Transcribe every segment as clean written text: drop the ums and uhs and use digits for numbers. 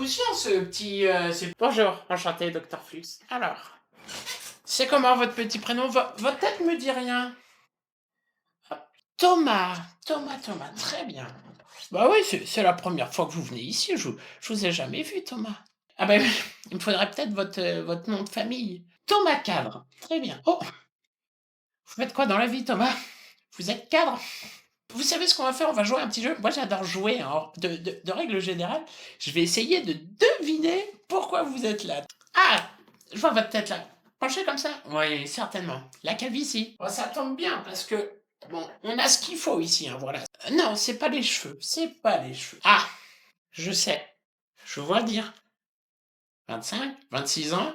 insouciant, ce petit... Bonjour, enchanté, Docteur Flux. Alors, c'est comment votre petit prénom? Votre tête me dit rien. Ah, Thomas, Thomas, très bien. Bah oui, c'est la première fois que vous venez ici, je vous ai jamais vu, Thomas. Ah ben, il me faudrait peut-être votre nom de famille. Thomas Cadre, très bien. Oh, vous faites quoi dans la vie, Thomas? Vous êtes cadre? Vous savez ce qu'on va faire? On va jouer à un petit jeu. Moi, j'adore jouer. Hein. De règle générale, je vais essayer de deviner pourquoi vous êtes là. Ah, je vois votre tête là. Penchez comme ça? Oui, certainement. La calvitie. Oh, ça tombe bien parce que, bon, on a ce qu'il faut ici, hein, voilà. Non, c'est pas les cheveux. C'est pas les cheveux. Ah, je sais. Je vois dire. 25, 26 ans?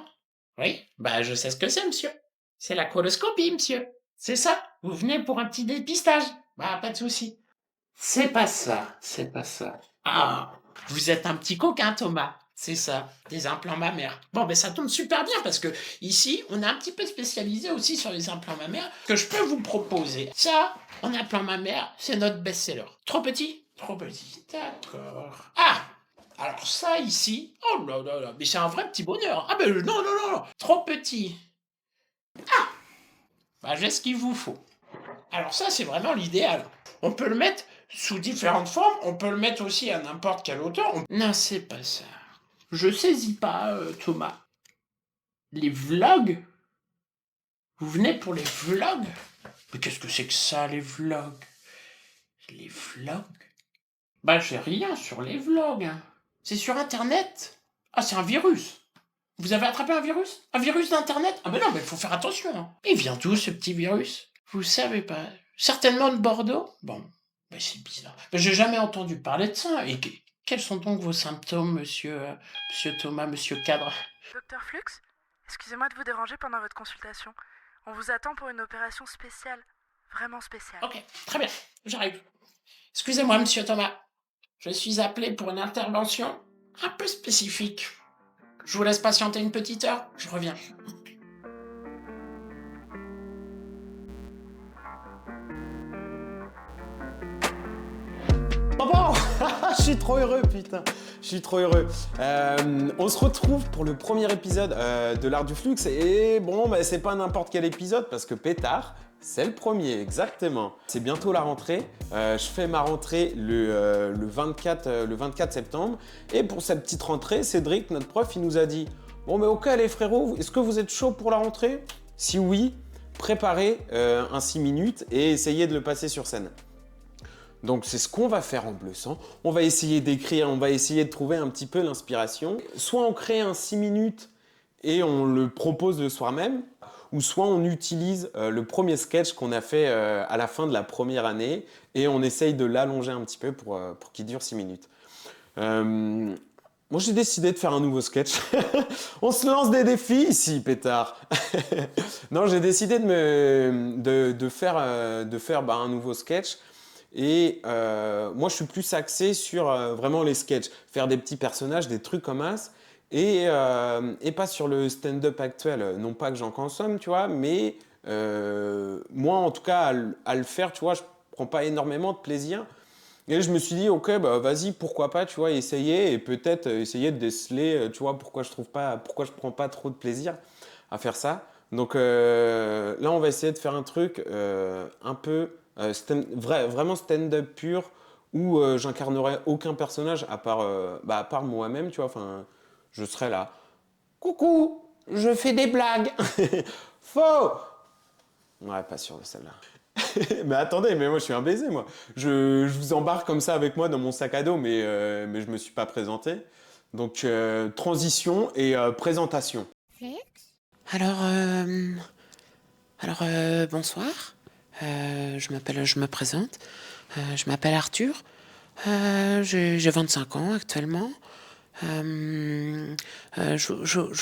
Oui, bah je sais ce que c'est, monsieur. C'est la coloscopie, monsieur. C'est ça. Vous venez pour un petit dépistage. Bah, pas de souci. C'est pas ça, c'est pas ça. Ah, vous êtes un petit coquin, Thomas. C'est ça, des implants mammaires. Bon, ben ça tombe super bien parce que ici, on est un petit peu spécialisé aussi sur les implants mammaires que je peux vous proposer. Ça, en implant mammaire, c'est notre best-seller. Trop petit? Trop petit. D'accord. Ah, alors ça ici, oh là là là, mais c'est un vrai petit bonheur. Ah ben non, non, non, non. Trop petit. Ah, bah j'ai ce qu'il vous faut. Alors ça, c'est vraiment l'idéal. On peut le mettre sous différentes formes, on peut le mettre aussi à n'importe quelle hauteur. Non, c'est pas ça. Je saisis pas, Thomas. Les vlogs? Vous venez pour les vlogs? Mais qu'est-ce que c'est que ça, les vlogs? Les vlogs? Bah, j'ai rien sur les vlogs. Hein. C'est sur Internet. Ah, c'est un virus. Vous avez attrapé un virus? Un virus d'Internet? Ah ben non, mais il faut faire attention. Hein. Il vient d'où, ce petit virus? Vous savez pas. Certainement de Bordeaux? Bon, ben c'est bizarre. Ben, j'ai jamais entendu parler de ça. Et quels sont donc vos symptômes, monsieur Thomas, monsieur Cadre? Docteur Flux, excusez-moi de vous déranger pendant votre consultation. On vous attend pour une opération spéciale. Vraiment spéciale. Ok, très bien, j'arrive. Excusez-moi, monsieur Thomas. Je suis appelé pour une intervention un peu spécifique. Je vous laisse patienter une petite heure, je reviens. Bon, je suis trop heureux, putain. Je suis trop heureux. On se retrouve pour le premier épisode de l'Art du Flux. Et bon, bah, c'est pas n'importe quel épisode parce que pétard, c'est le premier, exactement. C'est bientôt la rentrée. Je fais ma rentrée le 24 septembre. Et pour cette petite rentrée, Cédric, notre prof, il nous a dit « Bon, mais ok les frérots, est-ce que vous êtes chaud pour la rentrée? Si oui, préparez un 6 minutes et essayez de le passer sur scène. » Donc c'est ce qu'on va faire en Bleu Sang. On va essayer d'écrire, on va essayer de trouver un petit peu l'inspiration. Soit on crée un 6 minutes et on le propose le soir même, ou soit on utilise le premier sketch qu'on a fait à la fin de la première année et on essaye de l'allonger un petit peu pour qu'il dure 6 minutes. Moi j'ai décidé de faire un nouveau sketch. On se lance des défis ici, pétard. Non, j'ai décidé de faire un nouveau sketch. Et moi, je suis plus axé sur vraiment les sketchs, faire des petits personnages, des trucs comme as, et pas sur le stand-up actuel. Non pas que j'en consomme, tu vois, mais moi, en tout cas, à le faire, tu vois, je prends pas énormément de plaisir. Et je me suis dit, ok, bah vas-y, pourquoi pas, tu vois, essayer et peut-être essayer de déceler, tu vois, pourquoi je prends pas trop de plaisir à faire ça. Donc là, on va essayer de faire un truc un peu vraiment stand-up pur où j'incarnerai aucun personnage à part moi-même, tu vois. Enfin, je serai là. Coucou, je fais des blagues. Faux. Ouais, pas sûr de celle-là. Mais attendez, mais moi je suis un baiser, moi. Je vous embarque comme ça avec moi dans mon sac à dos, mais je me suis pas présenté. Donc transition et présentation. Alors, bonsoir. Je me présente. Je m'appelle Arthur. J'ai 25 ans actuellement. Je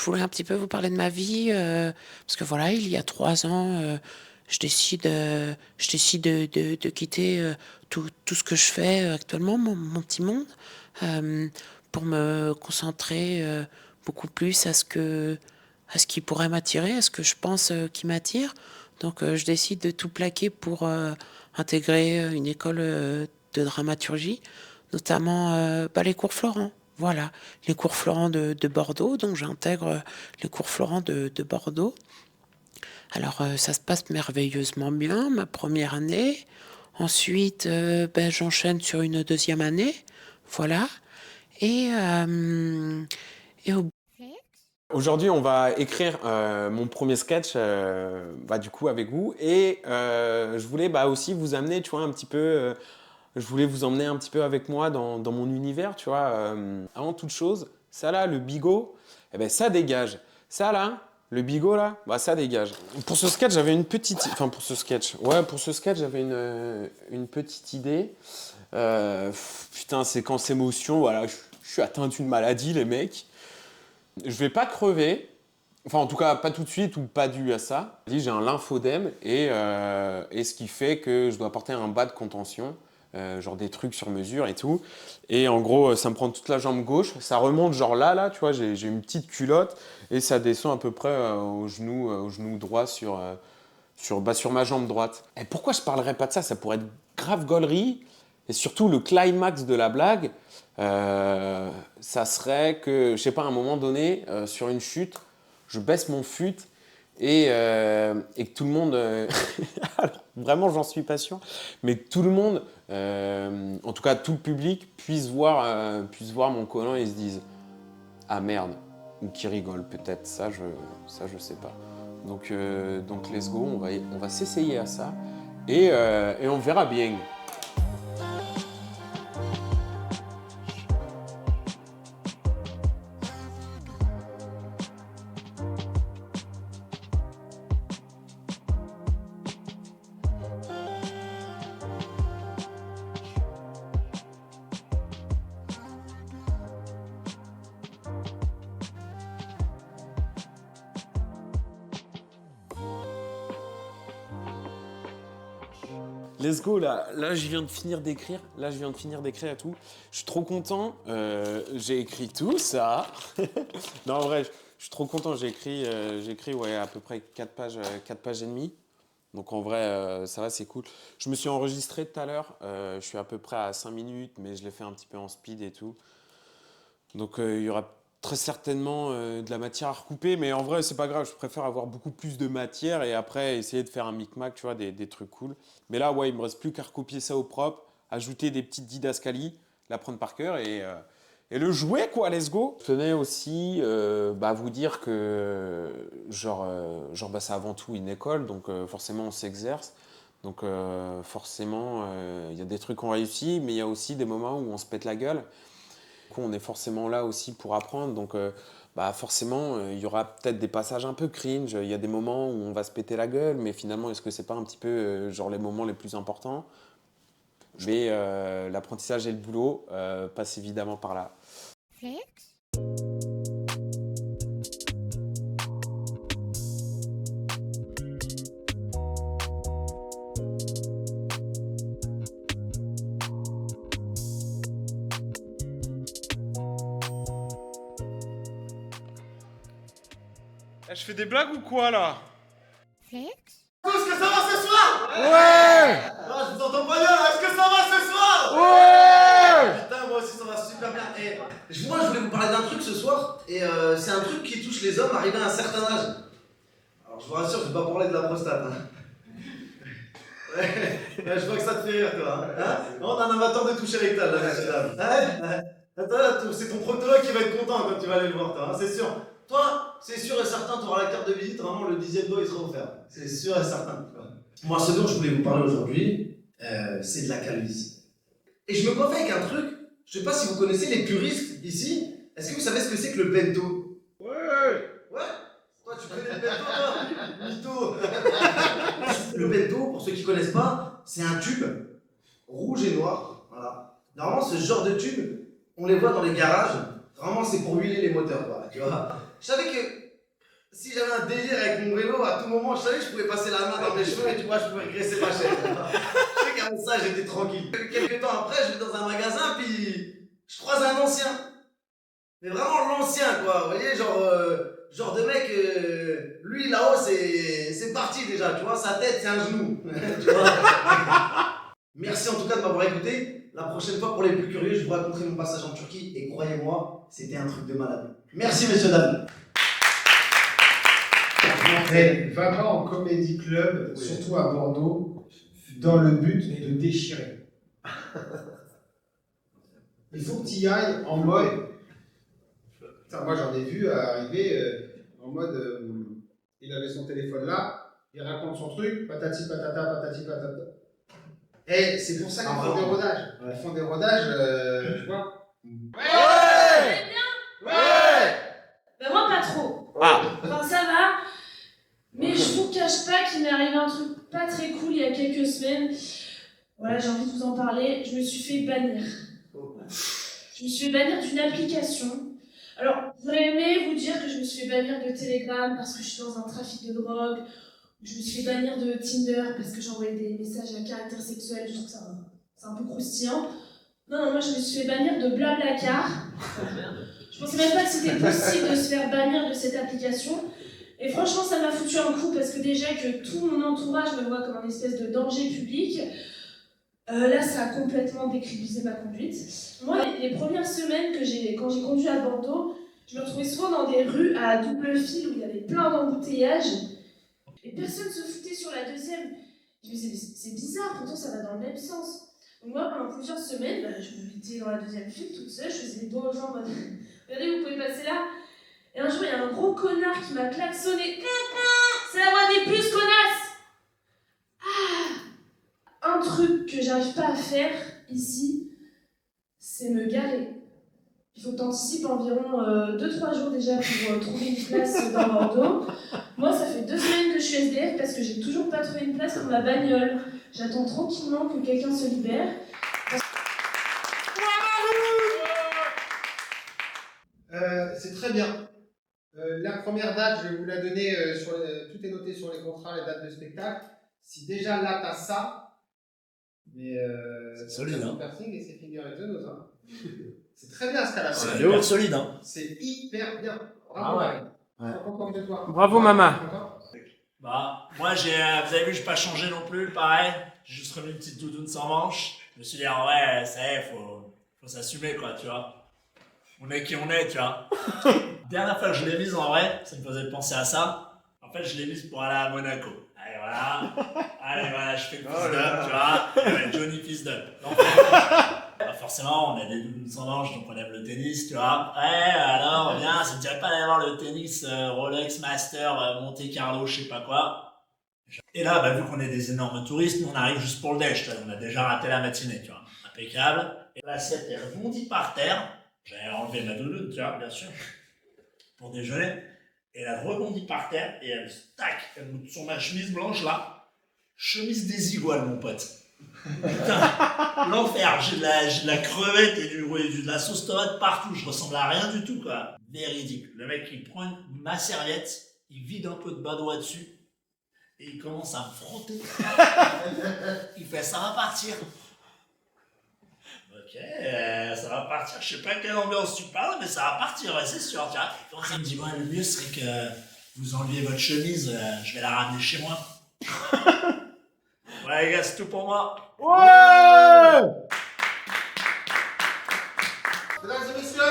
voulais un petit peu vous parler de ma vie parce que voilà, il y a 3 ans, je décide de quitter tout ce que je fais actuellement, mon petit monde, euh, pour me concentrer beaucoup plus à ce qui pourrait m'attirer, à ce que je pense qui m'attire. Donc, je décide de tout plaquer pour intégrer une école de dramaturgie, notamment les cours Florent. Voilà, les cours Florent de Bordeaux, donc j'intègre les cours Florent de Bordeaux. Alors ça se passe merveilleusement bien, ma première année. Ensuite, j'enchaîne sur une deuxième année, voilà. Et, et au Aujourd'hui, on va écrire mon premier sketch, du coup, avec vous. Et je voulais aussi vous amener, tu vois, un petit peu. Je voulais vous emmener un petit peu avec moi dans mon univers, tu vois. Avant toute chose, ça là, le bigot, eh ben ça dégage. Ça là, le bigot là, ça dégage. Pour ce sketch, j'avais une petite. Enfin, pour ce sketch. Ouais, pour ce sketch, j'avais une petite idée. Putain, séquence émotion, voilà, je suis atteint d'une maladie, les mecs. Je vais pas crever, enfin en tout cas pas tout de suite ou pas dû à ça. J'ai un lymphodème et ce qui fait que je dois porter un bas de contention, genre des trucs sur mesure et tout. Et en gros, ça me prend toute la jambe gauche, ça remonte genre là, tu vois, j'ai une petite culotte et ça descend à peu près au genou droit sur ma jambe droite. Et pourquoi je parlerais pas de ça? Ça pourrait être grave gaulerie. Et surtout, le climax de la blague, ça serait que, je sais pas, à un moment donné, sur une chute, je baisse mon fut et que tout le monde... alors, vraiment, j'en suis pas sûr, mais que tout le monde, en tout cas tout le public, puisse voir mon collant et se dise « Ah merde !» ou qui rigole peut-être, ça je sais pas. Donc let's go, on va s'essayer à ça et on verra bien. Let's go, là je viens de finir d'écrire, et tout. Je suis trop content, j'ai écrit tout ça. Non, en vrai, je suis trop content, j'ai écrit ouais, à peu près 4 pages et demie. Donc en vrai, ça va, c'est cool. Je me suis enregistré tout à l'heure, je suis à peu près à 5 minutes, mais je l'ai fait un petit peu en speed et tout. Donc il y aura très certainement de la matière à recouper, mais en vrai, c'est pas grave, je préfère avoir beaucoup plus de matière et après essayer de faire un micmac, tu vois, des trucs cool. Mais là, ouais, il me reste plus qu'à recopier ça au propre, ajouter des petites didascalies, l'apprendre par cœur et le jouer, quoi, let's go. Je tenais aussi à vous dire que, c'est avant tout une école, donc forcément, on s'exerce. Donc forcément, il y a des trucs qu'on réussit, mais il y a aussi des moments où on se pète la gueule. On est forcément là aussi pour apprendre, donc forcément il y aura peut-être des passages un peu cringe, il y a des moments où on va se péter la gueule, mais finalement est-ce que c'est pas un petit peu les moments les plus importants? Mais l'apprentissage et le boulot passent évidemment par là. Je fais des blagues ou quoi là? Est-ce que ça va ce soir? Ouais! Ah, je vous entends pas bien là, est-ce que ça va ce soir? Ouais! Putain, moi aussi ça va super bien. Moi je voulais vous parler d'un truc ce soir, et c'est un truc qui touche les hommes arrivés à un certain âge. Alors je vous rassure, je vais pas parler de la prostate. Ouais, je vois que ça te fait rire toi. Hein? On a un amateur de toucher rectal là, monsieur dame. Attends, c'est ton proctologue qui va être content quand tu vas aller le voir toi, hein, c'est sûr. Toi, c'est sûr et certain, tu auras la carte de visite, vraiment le 10e dos il sera offert. C'est sûr et certain. Moi, ce dont je voulais vous parler aujourd'hui, c'est de la calvitie. Et je me coiffais avec un truc, je sais pas si vous connaissez les puristes ici, est-ce que vous savez ce que c'est que le bento? Ouais. Toi, tu connais le bento, toi? Mytho. Le bento, pour ceux qui connaissent pas, c'est un tube rouge et noir. Voilà. Normalement, ce genre de tube, on les voit dans les garages. Vraiment, c'est pour huiler les moteurs, quoi. Tu vois. Je savais que si j'avais un délire avec mon vélo, à tout moment, je savais que je pouvais passer la main dans mes cheveux et tu vois, je pouvais graisser ma chaise. Je sais qu'avec ça, j'étais tranquille. Quelques temps après, je vais dans un magasin, puis je croise un ancien. Mais vraiment l'ancien, quoi. Vous voyez, genre de mec, lui là-haut, c'est parti déjà, tu vois. Sa tête, c'est un genou. Tu vois. Merci en tout cas de m'avoir écouté. La prochaine fois, pour les plus curieux, je vous raconterai mon passage en Turquie et croyez-moi, c'était un truc de malade. Merci, messieurs, dames. Mais va pas en comédie club, surtout à Bordeaux, dans le but de déchirer. Il faut que tu y ailles en mode. Putain, moi j'en ai vu arriver en mode. Il avait son téléphone là, il raconte son truc, patati patata, patati patata. Et c'est pour ça qu'ils font des rodages. Ouais. Ils font des rodages, tu vois. Ouais. Ouais. Bah moi pas trop. Ah. Enfin ça va. Mais je vous cache pas qu'il m'est arrivé un truc pas très cool il y a quelques semaines. Voilà, j'ai envie de vous en parler. Je me suis fait bannir. Je me suis fait bannir d'une application. Alors, j'aurais aimé vous dire que je me suis fait bannir de Telegram parce que je suis dans un trafic de drogue. Je me suis fait bannir de Tinder parce que j'envoyais des messages à caractère sexuel. Je trouve que c'est un peu croustillant. Non, moi je me suis fait bannir de Blablacar. Je pensais même pas que c'était possible de se faire bannir de cette application. Et franchement, ça m'a foutu un coup parce que déjà que tout mon entourage me voit comme un espèce de danger public, là, ça a complètement décrédibilisé ma conduite. Moi, les premières semaines quand j'ai conduit à Bordeaux, je me retrouvais souvent dans des rues à double fil où il y avait plein d'embouteillages et personne se foutait sur la deuxième. Je me disais, mais c'est bizarre, pourtant ça va dans le même sens. Donc moi, pendant plusieurs semaines, je me mettais dans la deuxième file toute seule, je faisais des doigts aux gens en mode regardez, vous pouvez passer là. Et un jour, il y a un gros connard qui m'a klaxonné. C'est la voix des puces, connasse! Un truc que j'arrive pas à faire ici, c'est me garer. Il faut que tu anticipes environ 2-3 jours déjà pour trouver une place dans Bordeaux. Moi, ça fait 2 semaines que je suis SDF parce que j'ai toujours pas trouvé une place pour ma bagnole. J'attends tranquillement que quelqu'un se libère. C'est très bien. La première date, je vais vous la donner, tout est noté sur les contrats, les dates de spectacle. Si déjà là, t'as ça, mais c'est solide, hein. Piercing et c'est Finger in the Nose, hein. C'est très bien ce qu'elle a C'est fait. hyper solide, hein. C'est hyper bien. Ah ouais. Je suis content de toi. Bravo, maman. Bah, moi, vous avez vu, j'ai pas changé non plus, pareil. J'ai juste remis une petite doudoune sans manche. Je me suis dit, en vrai, ça y est, faut s'assumer, quoi, tu vois. On est qui on est, tu vois. Dernière fois que je l'ai mise, en vrai, ça me faisait penser à ça. En fait, je l'ai mise pour aller à Monaco. Allez, voilà. Allez, voilà, je fais le fist up, tu vois. Ouais, Johnny fist up. Bah forcément, on a des doudoune sans manche, donc on lève le tennis, tu vois. Ouais, alors, viens, ça te dirait pas d'aller voir le tennis Rolex Master, Monte Carlo, je sais pas quoi. Et là, bah, vu qu'on est des énormes touristes, nous on arrive juste pour le déj, tu vois. On a déjà raté la matinée, tu vois. Impeccable. Et l'assiette est rebondie par terre. J'avais enlevé ma doudoune, tu vois, bien sûr, pour déjeuner. Et elle a rebondi par terre et elle monte sur ma chemise blanche là. Chemise des iguales, mon pote. Putain, l'enfer, j'ai de la crevette et de la sauce tomate partout, je ressemble à rien du tout, quoi. Véridique. Le mec, il prend ma serviette, il vide un peu de badois dessus et il commence à me frotter. Il fait, ça va partir. Ok, ça va partir, je sais pas quelle ambiance tu parles, mais ça va partir, ouais, c'est sûr, tu vois. Donc il me dit, ouais, le mieux serait que vous enleviez votre chemise, je vais la ramener chez moi. Ouais les gars, c'est tout pour moi. Ouais! Mesdames et messieurs,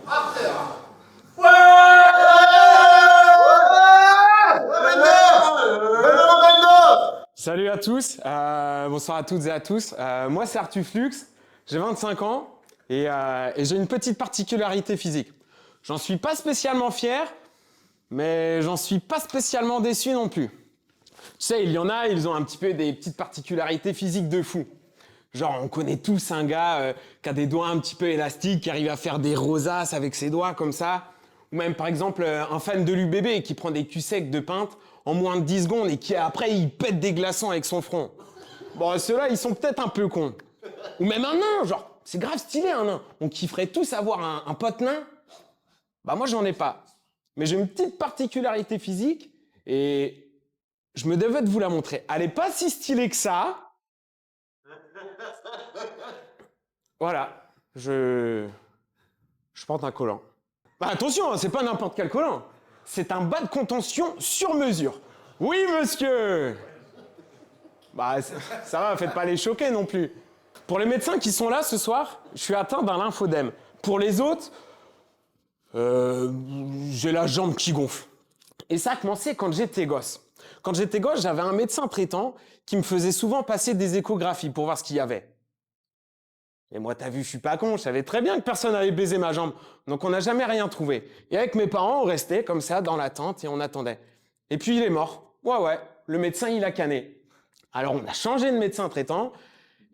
après. Salut à tous, bonsoir à toutes et à tous. Moi, c'est Arthur Flux, j'ai 25 ans et j'ai une petite particularité physique. J'en suis pas spécialement fier, mais j'en suis pas spécialement déçu non plus. Tu sais, il y en a, ils ont un petit peu des petites particularités physiques de fou. Genre, on connaît tous un gars qui a des doigts un petit peu élastiques, qui arrive à faire des rosaces avec ses doigts comme ça. Ou même, par exemple, un fan de l'UBB qui prend des culs secs de pinte en moins de 10 secondes et qui, après, il pète des glaçons avec son front. Bon, ceux-là, ils sont peut-être un peu cons. Ou même un nain, genre, c'est grave stylé, un nain. On kifferait tous avoir un pote nain. Bah, moi, j'en ai pas. Mais j'ai une petite particularité physique et je me devais de vous la montrer. Elle est pas si stylée que ça. Voilà, je porte un collant. Bah attention, hein, c'est pas n'importe quel collant. C'est un bas de contention sur mesure. Oui, monsieur. Bah ça va, faites pas les choquer non plus. Pour les médecins qui sont là ce soir, je suis atteint d'un lymphodème. Pour les autres, j'ai la jambe qui gonfle. Et ça a commencé quand j'étais gosse. Quand j'étais gosse, j'avais un médecin traitant qui me faisait souvent passer des échographies pour voir ce qu'il y avait. Et moi, t'as vu, je suis pas con, je savais très bien que personne n'allait baiser ma jambe. Donc on n'a jamais rien trouvé. Et avec mes parents, on restait comme ça dans l'attente et on attendait. Et puis il est mort. Ouais, le médecin, il a cané. Alors on a changé de médecin traitant.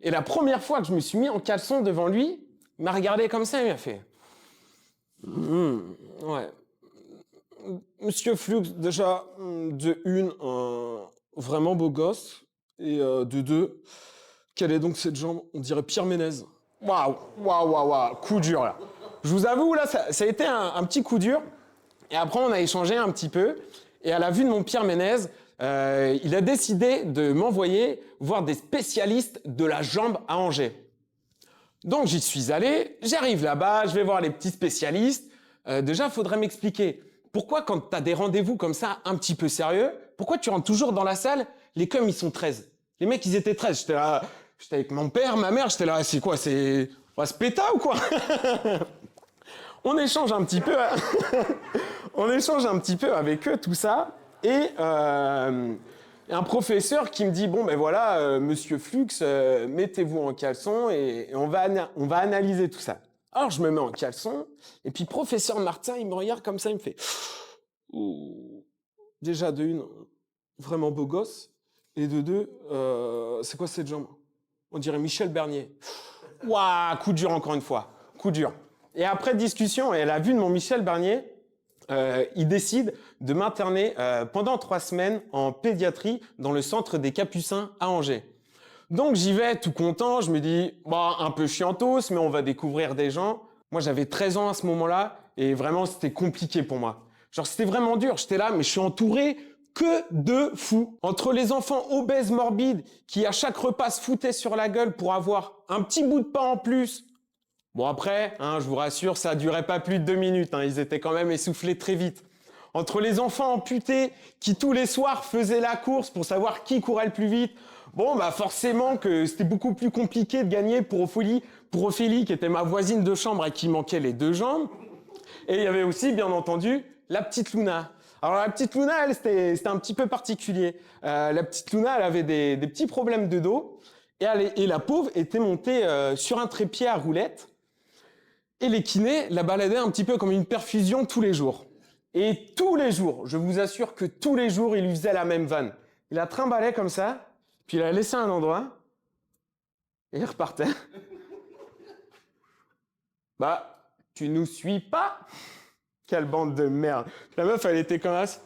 Et la première fois que je me suis mis en caleçon devant lui, il m'a regardé comme ça et il m'a fait ouais. Monsieur Flux, déjà, de une, un vraiment beau gosse. Et de deux, quelle est donc cette jambe? On dirait Pierre Ménez. Waouh, coup dur là. Je vous avoue, là, ça a été un petit coup dur. Et après, on a échangé un petit peu. Et à la vue de mon Pierre Ménez, il a décidé de m'envoyer voir des spécialistes de la jambe à Angers. Donc, j'y suis allé, j'arrive là-bas, je vais voir les petits spécialistes. Déjà, il faudrait m'expliquer pourquoi, quand tu as des rendez-vous comme ça, un petit peu sérieux, pourquoi tu rentres toujours dans la salle, les cums, ils sont 13. Les mecs, ils étaient 13. J'étais là, j'étais avec mon père, ma mère, j'étais là, c'est quoi, c'est... On va se péter ou quoi? On échange un petit peu, on échange un petit peu avec eux, tout ça. Et un professeur qui me dit, bon, ben voilà, monsieur Flux, mettez-vous en caleçon et on va analyser tout ça. Alors, je me mets en caleçon, et puis professeur Martin, il me regarde comme ça, il me fait, ouh, déjà de une, vraiment beau gosse, et de deux, c'est quoi cette jambe? On dirait Michel Bernier. Waouh, coup dur encore une fois, coup dur. Et après discussion, et à la vue de mon Michel Bernier, il décide de m'interner pendant 3 semaines en pédiatrie dans le centre des Capucins à Angers. Donc j'y vais tout content, je me dis, bah, un peu chiantos, mais on va découvrir des gens. Moi j'avais 13 ans à ce moment-là, et vraiment c'était compliqué pour moi. Genre c'était vraiment dur, j'étais là, mais je suis entouré que de fous. Entre les enfants obèses morbides qui à chaque repas se foutaient sur la gueule pour avoir un petit bout de pain en plus. Bon après, je vous rassure, ça durait pas plus de 2 minutes, ils étaient quand même essoufflés très vite. Entre les enfants amputés qui tous les soirs faisaient la course pour savoir qui courait le plus vite, bon bah forcément que c'était beaucoup plus compliqué de gagner pour Ophélie qui était ma voisine de chambre et qui manquait les 2 jambes. Et il y avait aussi bien entendu la petite Luna. Alors la petite Luna, elle, c'était un petit peu particulier. La petite Luna, elle avait des petits problèmes de dos et la pauvre était montée sur un trépied à roulettes et les kinés la baladaient un petit peu comme une perfusion tous les jours. Et tous les jours, je vous assure que tous les jours, il lui faisait la même vanne. Il la trimballait comme ça, puis il la laissait à un endroit et il repartait. Bah, tu nous suis pas? Quelle bande de merde. La meuf, elle était comme ça.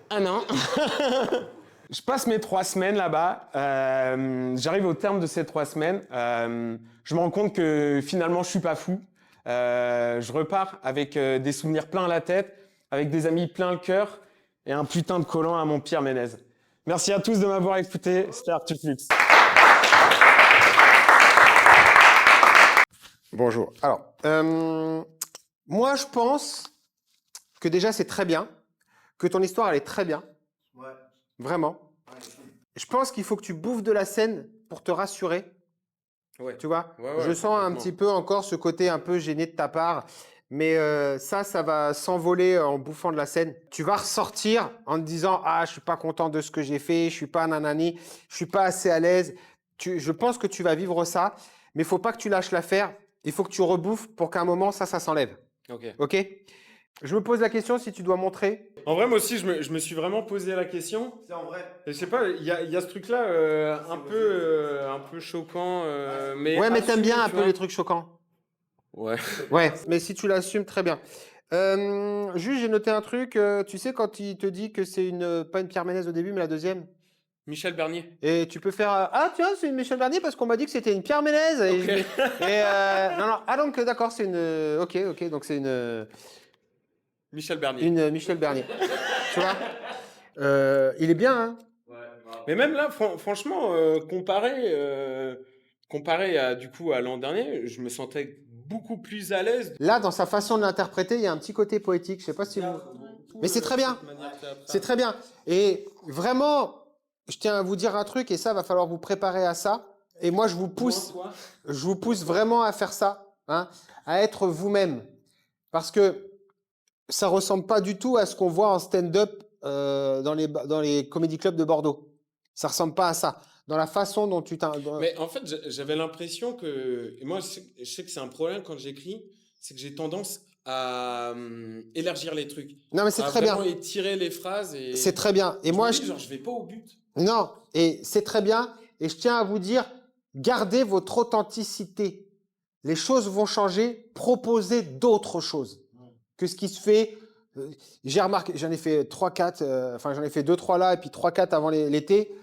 Ah non. Je passe mes 3 semaines là-bas. J'arrive au terme de ces 3 semaines. Je me rends compte que finalement, je suis pas fou. Je repars avec des souvenirs plein la tête, avec des amis plein le cœur et un putain de collant à mon Pierre Ménez. Merci à tous de m'avoir écouté. C'était Arthur Flux. Bonjour. Alors, moi, je pense que déjà, c'est très bien, que ton histoire, elle est très bien. Ouais. Vraiment. Je pense qu'il faut que tu bouffes de la scène pour te rassurer. Ouais. Tu vois, Ouais, je sens un complètement. petit peu encore ce côté un peu gêné de ta part, mais ça va s'envoler en bouffant de la scène. Tu vas ressortir en te disant « Ah, je suis pas content de ce que j'ai fait, je suis pas nanani, je suis pas assez à l'aise. » Je pense que tu vas vivre ça, mais il faut pas que tu lâches l'affaire. Il faut que tu rebouffes pour qu'à un moment, ça s'enlève. Ok. Ok? Je me pose la question si tu dois montrer. En vrai, moi aussi, je me suis vraiment posé la question. C'est en vrai. Et je sais pas, il y a ce truc-là un peu choquant, mais... Ouais, mais t'aimes bien un assumé, tu peu vois. les trucs choquants. Ouais. Ouais, mais si tu l'assumes, très bien. Juste, j'ai noté un truc. Tu sais, quand il te dit que c'est pas une Pierre Ménez au début, mais la deuxième. Michel Bernier. Et tu peux faire ah tiens, c'est une Michel Bernier parce qu'on m'a dit que c'était une Pierre Ménez. Non, ah donc d'accord, c'est une ok, donc c'est une Michel Bernier. Michel Bernier. Tu vois, il est bien, hein. Mais même là, franchement, comparé à, du coup, à l'an dernier, je me sentais beaucoup plus à l'aise. Là, dans sa façon de l'interpréter, il y a un petit côté poétique. Je sais pas si vous. Mais c'est très bien. C'est très bien. Et vraiment, je tiens à vous dire un truc, et ça, va falloir vous préparer à ça. Et moi, je vous pousse vraiment à faire ça, hein, à être vous-même. Parce que ça ressemble pas du tout à ce qu'on voit en stand-up dans les comédie clubs de Bordeaux. Ça ressemble pas à ça. Dans la façon dont tu t'in- dans- Mais en fait, j'avais l'impression que, et moi, je sais que c'est un problème quand j'écris, c'est que j'ai tendance à élargir les trucs, Non, mais c'est à très vraiment bien. étirer les phrases et C'est très bien. Et je moi, me dis, genre, je vais pas au but. non, et c'est très bien. Et je tiens à vous dire, gardez votre authenticité. Les choses vont changer. Proposez d'autres choses que ce qui se fait. J'ai remarqué, j'en ai fait 3-4, enfin j'en ai fait 2-3 là, et puis 3-4 avant l'été.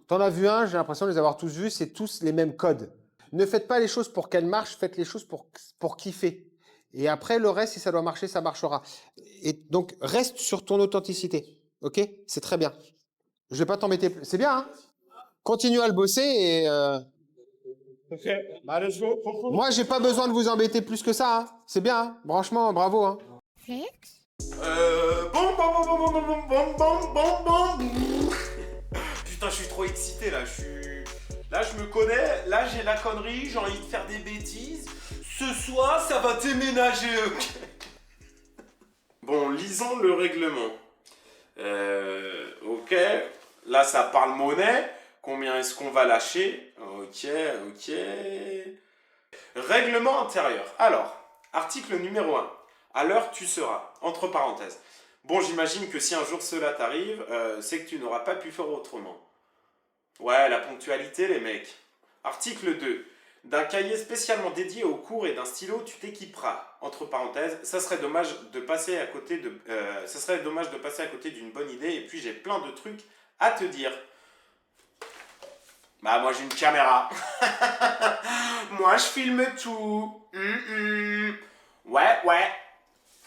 T'en as vu un, j'ai l'impression de les avoir tous vus, c'est tous les mêmes codes. Ne faites pas les choses pour qu'elles marchent, faites les choses pour kiffer. Et après, le reste, si ça doit marcher, ça marchera. Et donc, reste sur ton authenticité. Ok? C'est très bien. Je vais pas t'embêter plus. C'est bien, hein? Continue à le bosser et moi, j'ai pas besoin de vous embêter plus que ça, hein. C'est bien, hein. Franchement, bravo, hein. Putain, je suis trop excité là. Là, je me connais. Là, j'ai la connerie. J'ai envie de faire des bêtises. Ce soir, ça va déménager. Bon, lisons le règlement. Ok. Là, ça parle monnaie. Combien est-ce qu'on va lâcher? Ok. Règlement intérieur. Alors, article numéro 1. À l'heure, tu seras. Entre parenthèses. Bon, j'imagine que si un jour cela t'arrive, c'est que tu n'auras pas pu faire autrement. Ouais, la ponctualité, les mecs. Article 2. D'un cahier spécialement dédié aux cours et d'un stylo, tu t'équiperas. Entre parenthèses, ça serait dommage de passer à côté d'une bonne idée. Et puis j'ai plein de trucs à te dire. Bah moi j'ai une caméra. Moi je filme tout. Ouais.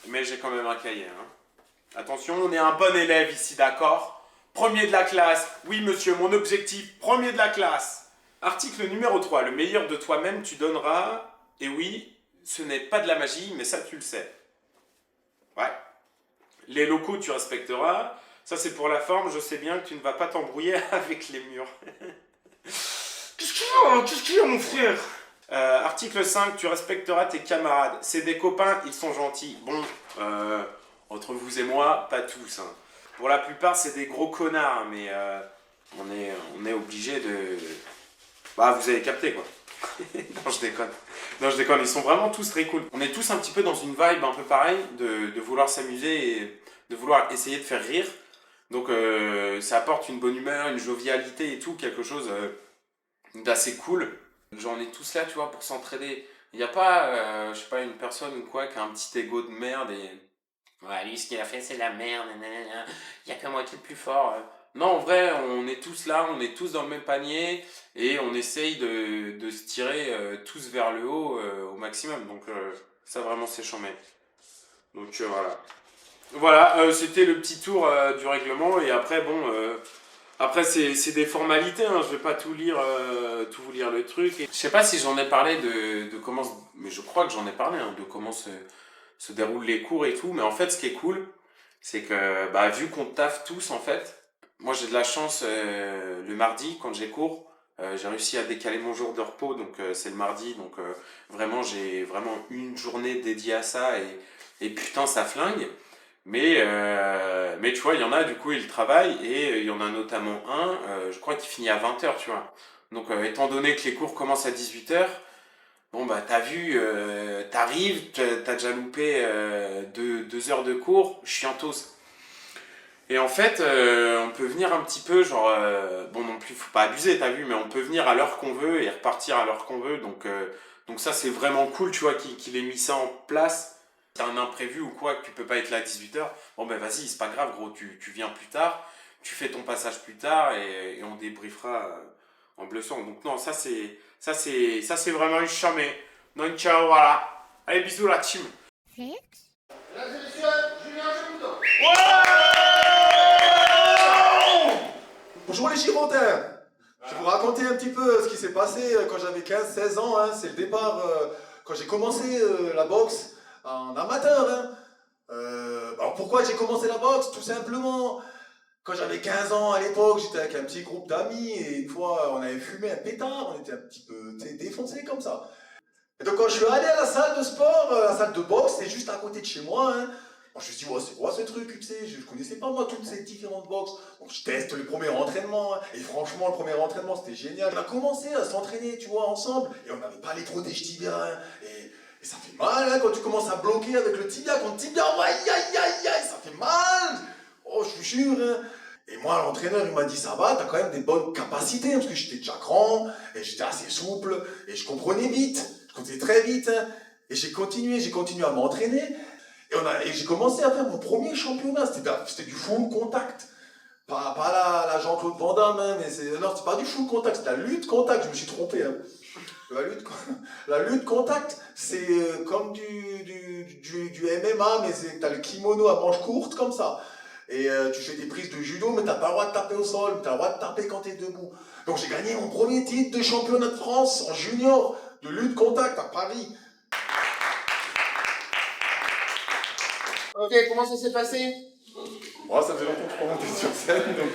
Mais j'ai quand même un cahier. Hein. Attention, on est un bon élève ici, d'accord? Premier de la classe. Oui monsieur, mon objectif, premier de la classe. Article numéro 3. Le meilleur de toi-même tu donneras. Et oui, ce n'est pas de la magie, mais ça tu le sais. Ouais. Les locaux tu respecteras. Ça c'est pour la forme, je sais bien que tu ne vas pas t'embrouiller avec les murs. Qu'est-ce qu'il y a mon frère? Article 5. Tu respecteras tes camarades. C'est des copains, ils sont gentils. Bon, entre vous et moi, pas tous. Hein. Pour la plupart, c'est des gros connards, mais on est obligé de... Bah, vous avez capté, quoi. Non, je déconne. Ils sont vraiment tous très cool. On est tous un petit peu dans une vibe un peu pareille, de vouloir s'amuser et de vouloir essayer de faire rire. Donc, ça apporte une bonne humeur, une jovialité et tout, quelque chose d'assez cool. Genre, on est tous là, tu vois, pour s'entraider. Il n'y a pas, je sais pas, une personne ou quoi qui a un petit ego de merde et... Ouais, lui, ce qu'il a fait, c'est la merde. Il n'y a que moi qui est le plus fort. Non, en vrai, on est tous là, on est tous dans le même panier et on essaye de se tirer tous vers le haut au maximum. Donc, ça, vraiment, c'est chambé. Donc, voilà. Voilà, c'était le petit tour du règlement. Et après, bon... Après, c'est des formalités, hein. Je vais pas tout vous lire le truc. Et je sais pas si j'en ai parlé de comment... Mais je crois que j'en ai parlé, hein, de comment se déroulent les cours et tout. Mais en fait, ce qui est cool, c'est que bah, vu qu'on taffe tous, en fait, moi j'ai de la chance le mardi, quand j'ai cours, j'ai réussi à décaler mon jour de repos, donc c'est le mardi. Donc vraiment, j'ai vraiment une journée dédiée à ça et putain, ça flingue. Mais tu vois, il y en a, du coup, ils travaillent et il y en a notamment un, je crois qu'il finit à 20h, tu vois. Donc, étant donné que les cours commencent à 18h, bon, bah, t'as vu, t'arrives, t'as déjà loupé 2 heures de cours, chiantos. Et en fait, on peut venir un petit peu, genre, bon, non plus, faut pas abuser, t'as vu, mais on peut venir à l'heure qu'on veut et repartir à l'heure qu'on veut. Donc ça, c'est vraiment cool, tu vois, qu'il ait mis ça en place. T'as un imprévu ou quoi, que tu peux pas être là à 18h, bon ben vas-y, c'est pas grave gros, tu viens plus tard, tu fais ton passage plus tard et on débriefera en bleu sang. Donc non, ça c'est vraiment une chamée. Donc ciao, voilà. Allez, bisous la team. Mesdames et messieurs, Julien Gémoudo. Bonjour les Girondins. Je vais vous raconter un petit peu ce qui s'est passé quand j'avais 15-16 ans. Hein. C'est le départ, quand j'ai commencé la boxe en amateur. Hein. Alors pourquoi j'ai commencé la boxe? Tout simplement, Quand j'avais 15 ans à l'époque, j'étais avec un petit groupe d'amis et une fois on avait fumé un pétard, on était un petit peu défoncé comme ça. Et donc quand je suis allé à la salle de sport, la salle de boxe, c'était juste à côté de chez moi. Hein. Alors, je me suis dit, ouais, c'est quoi ce truc, tu sais, je connaissais pas moi toutes ces différentes boxes. Donc je teste le premier entraînement, hein. Et franchement le premier entraînement c'était génial. On a commencé à s'entraîner, tu vois, ensemble, et on n'avait pas les trop des tibias. Hein. Et ça fait mal hein, quand tu commences à bloquer avec le tibia contre tibia, oh, aïe aïe aïe aïe, ça fait mal. Oh je vous jure. Hein. Et moi l'entraîneur il m'a dit ça va, t'as quand même des bonnes capacités, parce que j'étais déjà grand, et j'étais assez souple, et je comprenais vite, je comprenais très vite. Hein. Et j'ai continué à m'entraîner. Et j'ai commencé à faire mon premier championnat, c'était du full contact. Pas la Jean-Claude Van Damme, hein, mais c'est pas du full contact, c'est la lutte contact, je me suis trompé. Hein. La lutte contact, c'est comme du MMA, mais t'as le kimono à manches courtes comme ça. Et tu fais des prises de judo, mais t'as pas le droit de taper au sol, mais t'as le droit de taper quand t'es debout. Donc j'ai gagné mon premier titre de championnat de France en junior de lutte contact à Paris. Ok, comment ça s'est passé? Moi, ça fait longtemps que je peux monter sur scène, donc...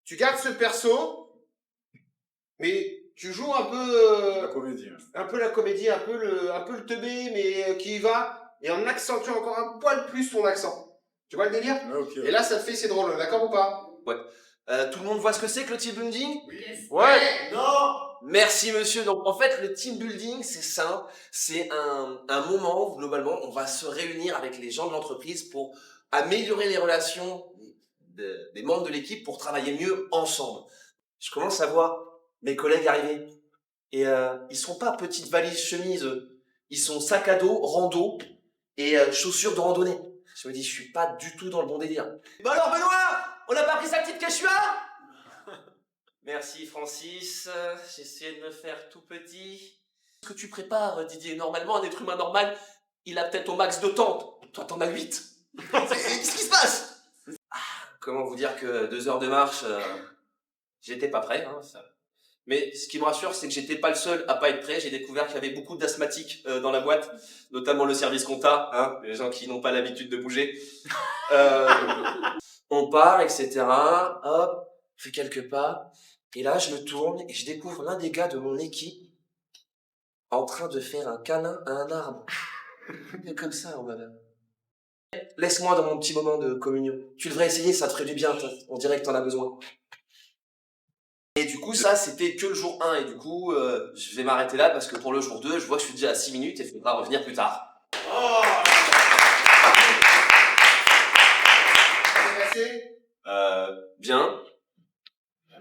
Tu gardes ce perso, mais tu joues un peu... La comédie. Un peu la comédie, un peu le teubé, mais qui y va, et en accentuant encore un poil plus ton accent. Tu vois le délire? Okay. Et là, ça te fait, c'est drôle, d'accord ou pas? Ouais. Tout le monde voit ce que c'est que le team building? Ouais. Non. Merci monsieur. Donc en fait le team building c'est simple, c'est un moment où globalement on va se réunir avec les gens de l'entreprise pour améliorer les relations des membres de l'équipe pour travailler mieux ensemble. Je commence à voir mes collègues arriver et ils sont pas petites valises chemises, ils sont sac à dos, rando et chaussures de randonnée. Je me dis je suis pas du tout dans le bon délire. Bah alors Benoît, on n'a pas pris sa petite Quechua? Merci Francis, j'ai essayé de me faire tout petit. Ce que tu prépares, Didier, normalement un être humain normal, il a peut-être au max 2 temps. Toi t'en as 8. Qu'est-ce qui se passe? Comment vous dire que 2 heures de marche, j'étais pas prêt. Hein, ça. Mais ce qui me rassure, c'est que j'étais pas le seul à pas être prêt. J'ai découvert qu'il y avait beaucoup d'asthmatiques dans la boîte, notamment le service compta, hein, les gens qui n'ont pas l'habitude de bouger. On part, etc. Hop, on fait quelques pas. Et là, je me tourne et je découvre l'un des gars de mon équipe en train de faire un câlin à un arbre. Et comme ça, on va... Laisse-moi dans mon petit moment de communion. Tu devrais essayer, ça te ferait du bien. On dirait que t'en as besoin. Et du coup, ça, c'était que le jour 1. Et du coup, je vais m'arrêter là parce que pour le jour 2, je vois que je suis déjà à 6 minutes et il faudra revenir plus tard. Oh. Ça s'est passé? Bien.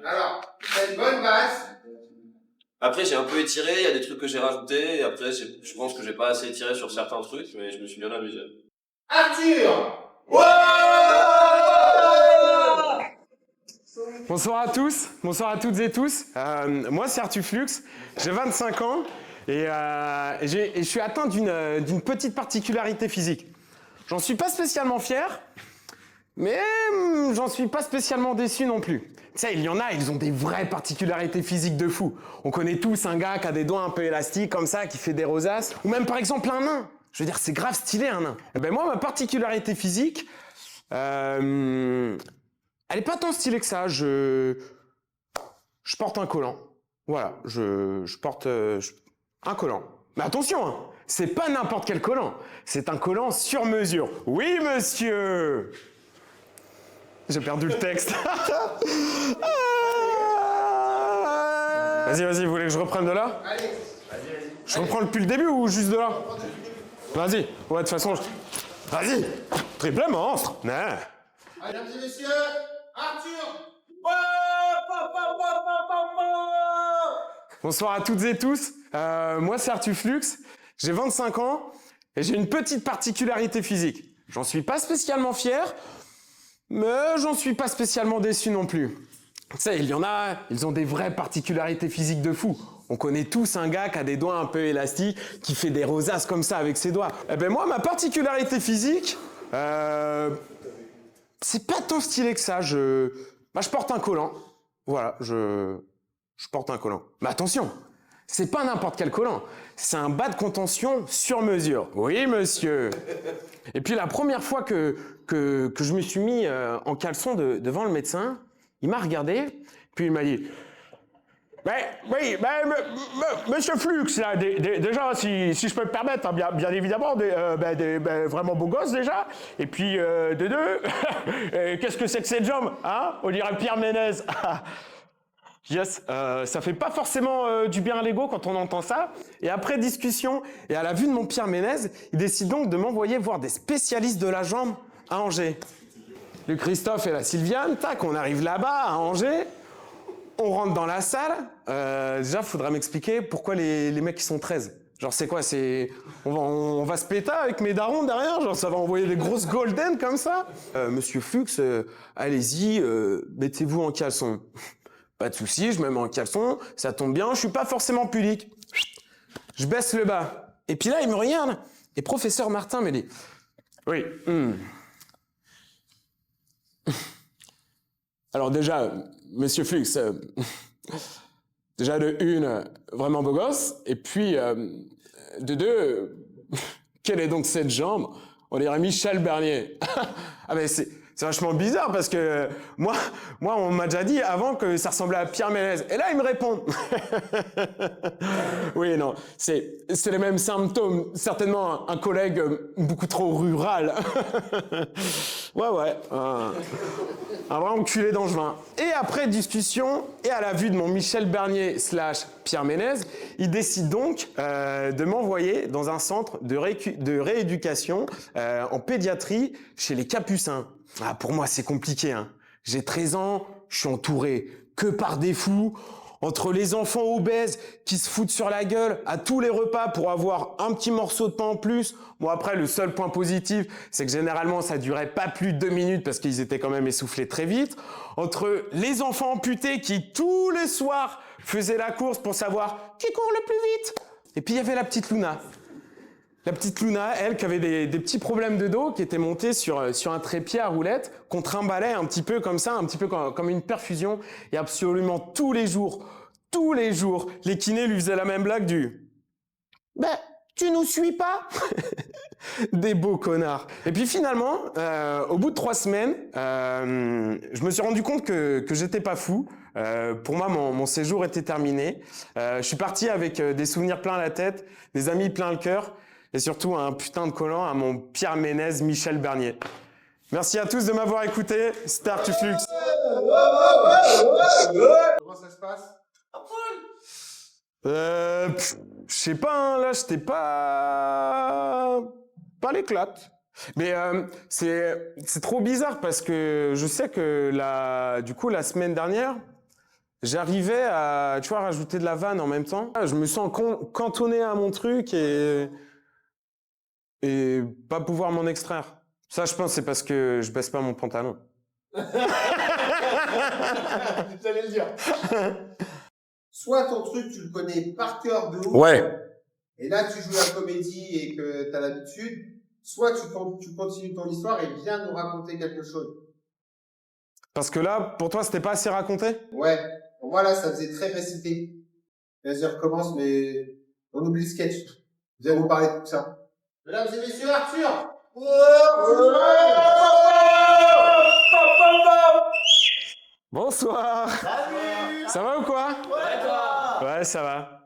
Alors, t'as une bonne base. Après, j'ai un peu étiré, il y a des trucs que j'ai rajoutés, et après, je pense que j'ai pas assez étiré sur certains trucs, mais je me suis bien amusé. Arthur! Ouais! Bonsoir à tous, bonsoir à toutes et tous. Moi, c'est Arthur Flux, j'ai 25 ans et je suis atteint d'une petite particularité physique. J'en suis pas spécialement fier, mais j'en suis pas spécialement déçu non plus. Tu sais, il y en a, ils ont des vraies particularités physiques de fou. On connaît tous un gars qui a des doigts un peu élastiques comme ça, qui fait des rosaces, ou même par exemple un nain. Je veux dire, c'est grave stylé un nain. Et ben moi, ma particularité physique, elle est pas tant stylée que ça. Je porte un collant. Voilà, je porte un collant. Mais attention, hein, c'est pas n'importe quel collant. C'est un collant sur mesure. Oui, monsieur. J'ai perdu le texte. Vas-y, vous voulez que je reprenne de là? Allez. Je reprends depuis le début ou juste de là? Vas-y. Ouais, de toute façon, vas-y. Triple monstre. Nah. Mesdames et messieurs, Arthur! Bonsoir à toutes et tous. Moi, c'est Arthur Flux. J'ai 25 ans et j'ai une petite particularité physique. J'en suis pas spécialement fier, mais j'en suis pas spécialement déçu non plus. Tu sais, il y en a, ils ont des vraies particularités physiques de fou. On connaît tous un gars qui a des doigts un peu élastiques, qui fait des rosaces comme ça avec ses doigts. Eh ben moi, ma particularité physique, c'est pas tant stylé que ça. Je porte un collant. Voilà, je porte un collant. Mais attention, C'est pas n'importe quel collant. C'est un bas de contention sur mesure. Oui, monsieur. Et puis la première fois que je me suis mis en caleçon devant le médecin, il m'a regardé, puis il m'a dit oui, monsieur Flux, là, déjà, si je peux me permettre, hein, bien évidemment, vraiment beau gosse déjà. Et puis, de deux, qu'est-ce que c'est que cette jambe, hein? On dirait Pierre Ménez. Yes, ça fait pas forcément du bien à l'ego quand on entend ça. Et après discussion, et à la vue de mon Pierre Ménez, il décide donc de m'envoyer voir des spécialistes de la jambe à Angers. Le Christophe et la Sylviane, tac, on arrive là-bas à Angers. On rentre dans la salle. Déjà, il faudra m'expliquer pourquoi les mecs ils sont 13. Genre, c'est quoi? On va se péter avec mes darons derrière? Genre, ça va envoyer des grosses golden comme ça? Monsieur Flux, allez-y, mettez-vous en caleçon. Pas de souci, je me mets en caleçon, ça tombe bien, je suis pas forcément pudique. Je baisse le bas. Et puis là, il me regarde. Et professeur Martin me dit oui. Alors déjà, monsieur Flux, déjà de une, vraiment beau gosse, et puis de deux, quelle est donc cette jambe? On dirait Michel Bernier. Ah mais c'est vachement bizarre parce que moi on m'a déjà dit avant que ça ressemblait à Pierre Ménez. Et là il me répond. Oui non, c'est les mêmes symptômes. Certainement un collègue beaucoup trop rural. Ouais. Un vrai enculé d'angevin. Et après discussion, et à la vue de mon Michel Bernier / Pierre Ménez, il décide donc de m'envoyer dans un centre de rééducation en pédiatrie chez les Capucins. Ah, pour moi, c'est compliqué, hein. J'ai 13 ans, je suis entouré que par des fous. Entre les enfants obèses qui se foutent sur la gueule à tous les repas pour avoir un petit morceau de pain en plus. Bon, après, le seul point positif, c'est que généralement, ça durait pas plus de 2 minutes parce qu'ils étaient quand même essoufflés très vite. Entre les enfants amputés qui, tous les soirs, faisaient la course pour savoir qui court le plus vite. Et puis, il y avait la petite Luna. La petite Luna, elle, qui avait des petits problèmes de dos, qui était montée sur un trépied à roulettes, qu'on trimballait un petit peu comme ça, un petit peu comme une perfusion. Et absolument tous les jours, les kinés lui faisaient la même blague du « Ben, tu nous suis pas ?» Des beaux connards. Et puis finalement, au bout de 3 semaines, je me suis rendu compte que j'étais pas fou. Pour moi, mon séjour était terminé. Je suis parti avec des souvenirs plein la tête, des amis plein le cœur, et surtout un putain de collant à mon Pierre Ménez, Michel Bernier. Merci à tous de m'avoir écouté. C'était Artuflux. Comment ça se passe? Je sais pas, hein, là, j'étais pas l'éclate. Mais c'est trop bizarre parce que je sais que la semaine dernière, j'arrivais à, tu vois, rajouter de la vanne en même temps. Je me sens cantonné à mon truc et pas pouvoir m'en extraire. Ça, je pense, c'est parce que je baisse pas mon pantalon. J'allais le dire. Soit ton truc, tu le connais par cœur de ouf. Ouais. Et là, tu joues la comédie et que t'as l'habitude. Soit tu continues ton histoire et viens nous raconter quelque chose. Parce que là, pour toi, c'était pas assez raconté? Ouais. Pour moi, là, ça faisait très récité. Vas-y, recommence, mais on oublie le sketch. Vous allez vous parler de tout ça. Mesdames et messieurs, Arthur! Bonsoir. Salut! Ça va ou quoi? Ouais, toi! Ouais, ça va.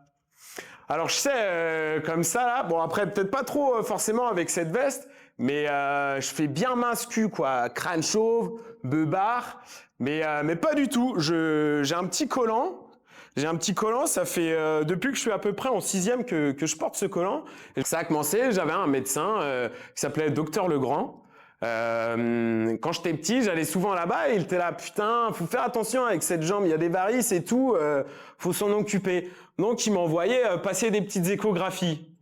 Alors, je sais, comme ça, là, bon, après, peut-être pas trop forcément avec cette veste, mais je fais bien mince cul, quoi. Crâne chauve, beubard, mais pas du tout. J'ai un petit collant. Ça fait depuis que je suis à peu près en 6e que je porte ce collant. Et ça a commencé, j'avais un médecin qui s'appelait Docteur Legrand. Quand j'étais petit, j'allais souvent là-bas et il était là, putain, faut faire attention avec cette jambe, il y a des varices et tout, faut s'en occuper. Donc il m'envoyait passer des petites échographies.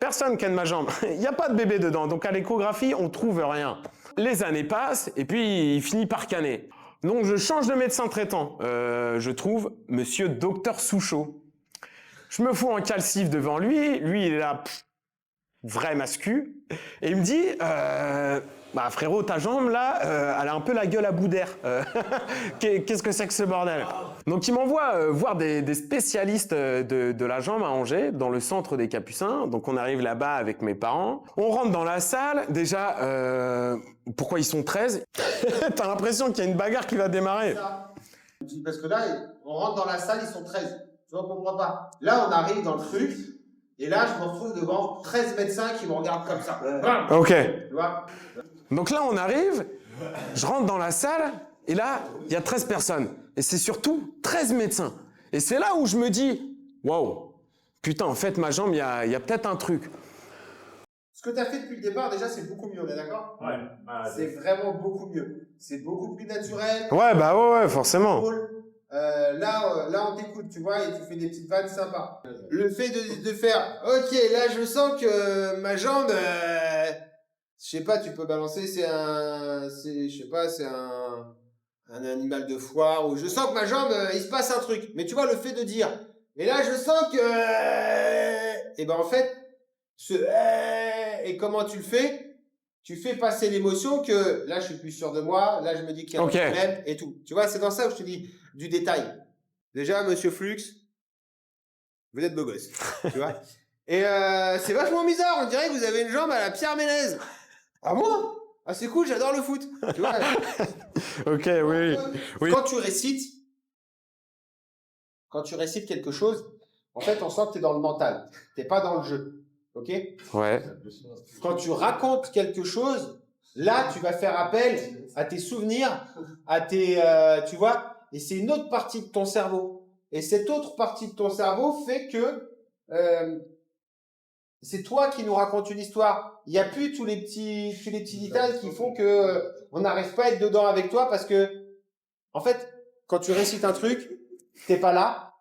Personne ken ma jambe, il n'y a pas de bébé dedans, donc à l'échographie, on trouve rien. Les années passent et puis il finit par canner. Donc je change de médecin traitant, je trouve monsieur Docteur Souchot. Je me fous en calcif devant lui, il est là, vrai mascu, et il me dit bah frérot, ta jambe là, elle a un peu la gueule à bout d'air. Qu'est-ce que c'est que ce bordel? Donc, il m'envoie voir des spécialistes de la jambe à Angers, dans le centre des Capucins. Donc, on arrive là-bas avec mes parents. On rentre dans la salle. Déjà, pourquoi ils sont 13 ? T'as l'impression qu'il y a une bagarre qui va démarrer. Parce que là, on rentre dans la salle, ils sont 13. Tu vois, on comprend pas. Là, on arrive dans le truc, et là, je me retrouve devant 13 médecins qui me regardent comme ça. Ok. Tu vois ? Donc là, on arrive, je rentre dans la salle, et là, il y a 13 personnes. Et c'est surtout 13 médecins. Et c'est là où je me dis, waouh, putain, en fait, ma jambe, il y a peut-être un truc. Ce que tu as fait depuis le départ, déjà, c'est beaucoup mieux, on est d'accord ? Ouais. C'est vraiment beaucoup mieux. C'est beaucoup plus naturel. Ouais, bah ouais, forcément. Là, on t'écoute, tu vois, et tu fais des petites vannes sympas. Le fait de faire, ok, là, je sens que ma jambe, je sais pas, tu peux balancer, c'est un animal de foire, ou je sens que ma jambe, il se passe un truc. Mais tu vois, le fait de dire, et là, je sens que, et ben en fait, et comment tu le fais? Tu fais passer l'émotion que là, je suis plus sûr de moi, là, je me dis qu'il y a un problème et tout. Tu vois, c'est dans ça où je te dis du détail. Déjà, monsieur Flux, vous êtes beau gosse, tu vois. Et c'est vachement bizarre, on dirait que vous avez une jambe à la Pierre Ménez. Ah moi? Ah c'est cool, j'adore le foot. Tu vois. Ok, oui. Quand tu récites quelque chose, en fait, on sent que tu es dans le mental. Tu n'es pas dans le jeu. Ok? Ouais. Quand tu racontes quelque chose, là, tu vas faire appel à tes souvenirs, à tes, tu vois, et c'est une autre partie de ton cerveau. Et cette autre partie de ton cerveau fait que c'est toi qui nous raconte une histoire. Il n'y a plus tous les petits détails qui font que on n'arrive pas à être dedans avec toi parce que, en fait, quand tu récites un truc, t'es pas là.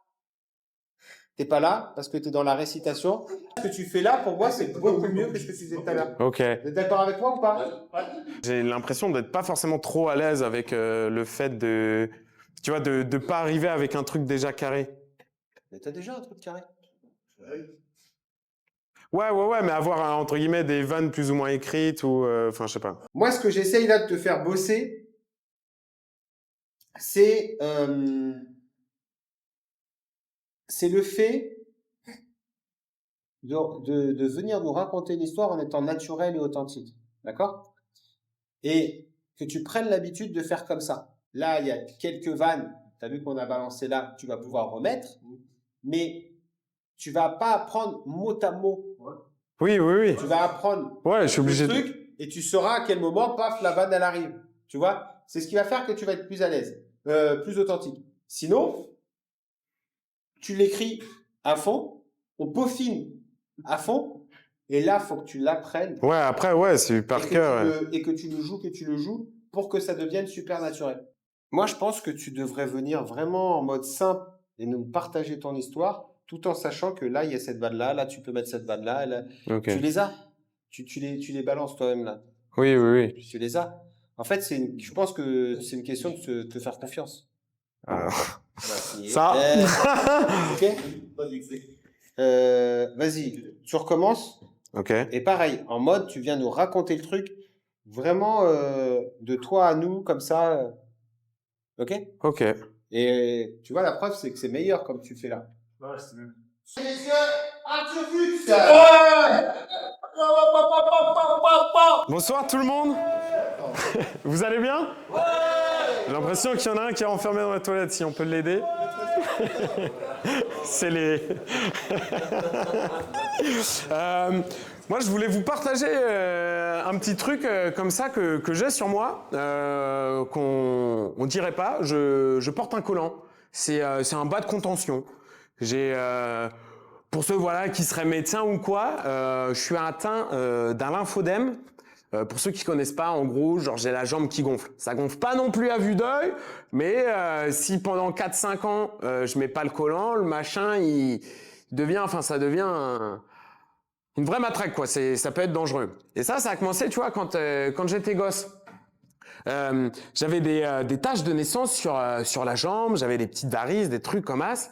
T'es pas là parce que tu es dans la récitation. Ce que tu fais là, pour moi, c'est beaucoup mieux que ce que tu faisais tout à l'heure. Ok. Vous êtes d'accord avec moi ou pas? J'ai l'impression d'être pas forcément trop à l'aise avec le fait de, tu vois, de pas arriver avec un truc déjà carré. Mais t'as déjà un truc carré. Ouais, mais avoir entre guillemets des vannes plus ou moins écrites ou, enfin, je sais pas. Moi, ce que j'essaye là de te faire bosser, c'est le fait de venir nous raconter une histoire en étant naturel et authentique. D'accord? Et que tu prennes l'habitude de faire comme ça. Là, il y a quelques vannes, tu as vu qu'on a balancé là, tu vas pouvoir remettre, mais tu vas pas apprendre mot à mot. Oui. Tu vas apprendre je suis obligé le truc et tu sauras à quel moment, paf, la vanne, elle arrive. Tu vois? C'est ce qui va faire que tu vas être plus à l'aise, plus authentique. Sinon, tu l'écris à fond, on peaufine à fond, et là, faut que tu l'apprennes. Ouais, après, c'est par cœur. Et que tu le joues pour que ça devienne super naturel. Moi, je pense que tu devrais venir vraiment en mode simple et nous partager ton histoire, tout en sachant que là, il y a cette vanne-là, là, tu peux mettre cette vanne-là. Là. Okay. Tu les as. Tu les balances toi-même là. Oui. Tu les as. En fait, je pense que c'est une question de te faire confiance. Ça. Ok. Vas-y, tu recommences. Ok. Et pareil, en mode, tu viens nous raconter le truc vraiment de toi à nous, comme ça. Ok. Ok. Et tu vois, la preuve, c'est que c'est meilleur comme tu fais là. Ouais, c'est même. Messieurs, Arthur Flux. Bonsoir tout le monde. Vous allez bien? Ouais. J'ai l'impression qu'il y en a un qui est enfermé dans la toilette, si on peut l'aider. C'est les... moi, je voulais vous partager un petit truc comme ça que j'ai sur moi, qu'on dirait pas. Je porte un collant. C'est un bas de contention. Pour ceux qui seraient médecins ou quoi, je suis atteint d'un lymphodème. Pour ceux qui connaissent pas, en gros, genre j'ai la jambe qui gonfle. Ça gonfle pas non plus à vue d'œil, mais si pendant 4-5 ans je mets pas le collant, le machin ça devient une vraie matraque quoi. Ça peut être dangereux. Et ça a commencé, tu vois, quand j'étais gosse. J'avais des taches de naissance sur la jambe, j'avais des petites varices, des trucs comme as.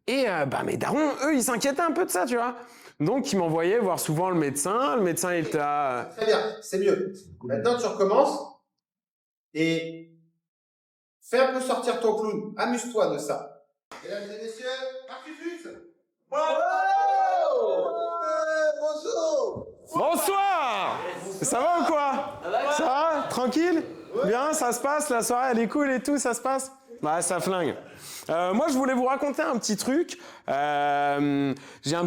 Et mes darons, eux, ils s'inquiétaient un peu de ça, tu vois. Donc, ils m'envoyaient voir souvent le médecin. Le médecin, il était là. Très bien, c'est mieux. Maintenant, tu recommences et Fais un peu sortir ton clown. Amuse-toi de ça. Mesdames et messieurs, Marcus. Bonjour. Bonsoir. Ça va ou quoi? Ça va? Tranquille? Bien, ça se passe? La soirée, elle est cool et tout, ça se passe? Ouais, ça flingue. Moi, je voulais vous raconter un petit truc. J'ai un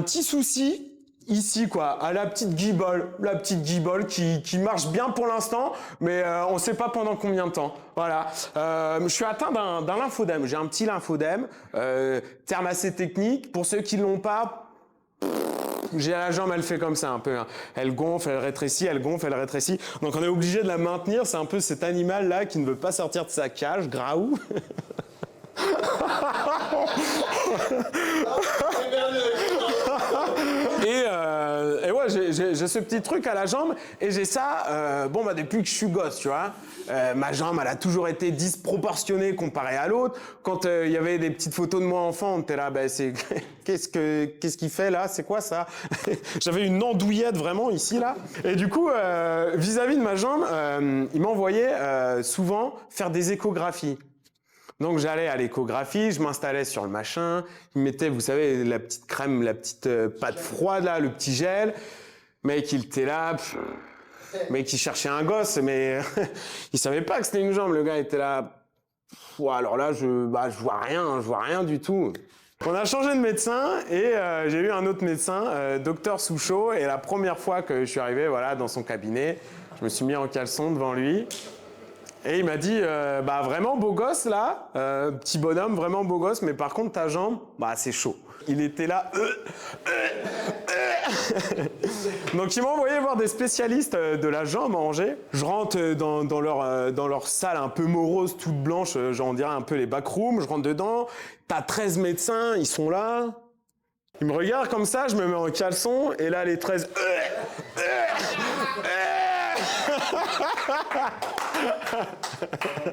petit souci ici, quoi, à la petite guibole. La petite guibole qui marche bien pour l'instant, mais on ne sait pas pendant combien de temps. Voilà. Je suis atteint d'un lymphodème. J'ai un petit lymphodème. Terme assez technique. Pour ceux qui ne l'ont pas, j'ai la jambe, elle fait comme ça un peu. Hein. Elle gonfle, elle rétrécit, elle gonfle, elle rétrécit. Donc on est obligé de la maintenir. C'est un peu cet animal-là qui ne veut pas sortir de sa cage, graou. Et ouais, j'ai ce petit truc à la jambe et j'ai ça, depuis que je suis gosse, tu vois. Ma jambe, elle a toujours été disproportionnée comparée à l'autre. Quand il y avait des petites photos de moi enfant, on était là, qu'est-ce qu'il fait là? C'est quoi ça? J'avais une andouillette vraiment ici, là. Et du coup, vis-à-vis de ma jambe, il m'envoyait souvent faire des échographies. Donc j'allais à l'échographie, je m'installais sur le machin, il mettait, vous savez, la petite crème, la petite pâte froide là, le petit gel. Mec, il était là, mec, il cherchait un gosse, mais il savait pas que c'était une jambe. Le gars était là. Alors là, je vois rien du tout. On a changé de médecin et j'ai eu un autre médecin, docteur Souchot, et la première fois que je suis arrivé, voilà, dans son cabinet, je me suis mis en caleçon devant lui. Et il m'a dit, vraiment beau gosse là, petit bonhomme, vraiment beau gosse, mais par contre ta jambe, c'est chaud. Il était là. Donc ils m'ont envoyé voir des spécialistes de la jambe à Angers. Je rentre dans leur salle un peu morose, toute blanche, on dirait un peu les backrooms. Je rentre dedans, t'as 13 médecins, ils sont là. Ils me regardent comme ça, je me mets en caleçon, et là les 13...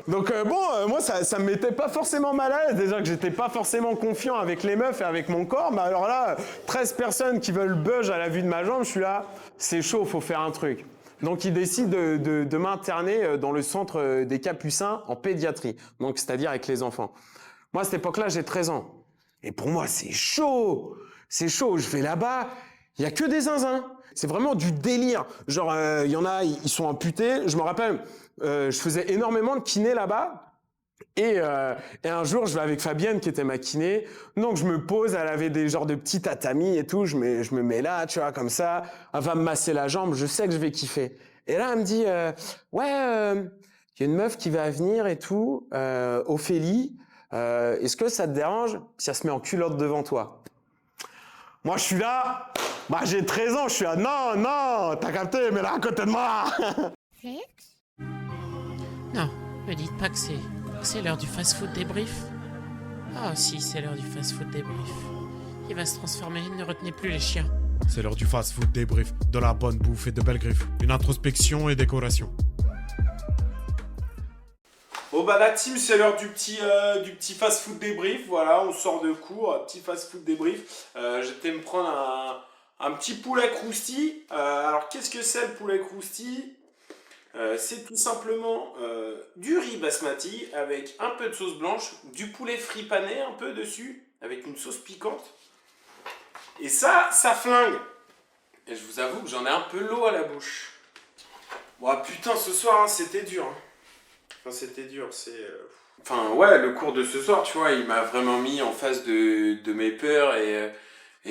Donc moi ça me mettait pas forcément mal à l'aise, déjà que j'étais pas forcément confiant avec les meufs et avec mon corps, mais alors là 13 personnes qui veulent buzz à la vue de ma jambe, je suis là, c'est chaud, faut faire un truc. Donc ils décident de m'interner dans le centre des Capucins en pédiatrie, donc c'est-à-dire avec les enfants. Moi à cette époque-là j'ai 13 ans, et pour moi c'est chaud, je vais là-bas, il y a que des zinzins. C'est vraiment du délire. Genre, il y en a, ils sont amputés. Je me rappelle, je faisais énormément de kiné là-bas. Et un jour, je vais avec Fabienne, qui était ma kiné. Donc, je me pose, elle avait des genres de petits tatamis et tout. Je me mets là, tu vois, comme ça. Elle va me masser la jambe. Je sais que je vais kiffer. Et là, elle me dit, il y a une meuf qui va venir et tout, Ophélie. Est-ce que ça te dérange si elle se met en culotte devant toi? Moi, je suis là, j'ai 13 ans, je suis là, non, t'as capté, mais là, à côté de moi. Non, me dites pas que c'est l'heure du fast-food débrief. Ah si, c'est l'heure du fast-food débrief. Il va se transformer, ne retenez plus les chiens. C'est l'heure du fast-food débrief, de la bonne bouffe et de belles griffes. Une introspection et décoration. Bon la team, c'est l'heure du petit fast-food débrief. Voilà, on sort de cours, petit fast-food débrief. J'étais me prendre un petit poulet crousti. Alors qu'est-ce que c'est le poulet crousti? C'est tout simplement du riz basmati avec un peu de sauce blanche, du poulet frit pané un peu dessus, avec une sauce piquante. Et ça flingue. Et je vous avoue que j'en ai un peu l'eau à la bouche. Bon putain, ce soir, c'était dur. Enfin, c'était dur, le cours de ce soir, tu vois, il m'a vraiment mis en face de mes peurs et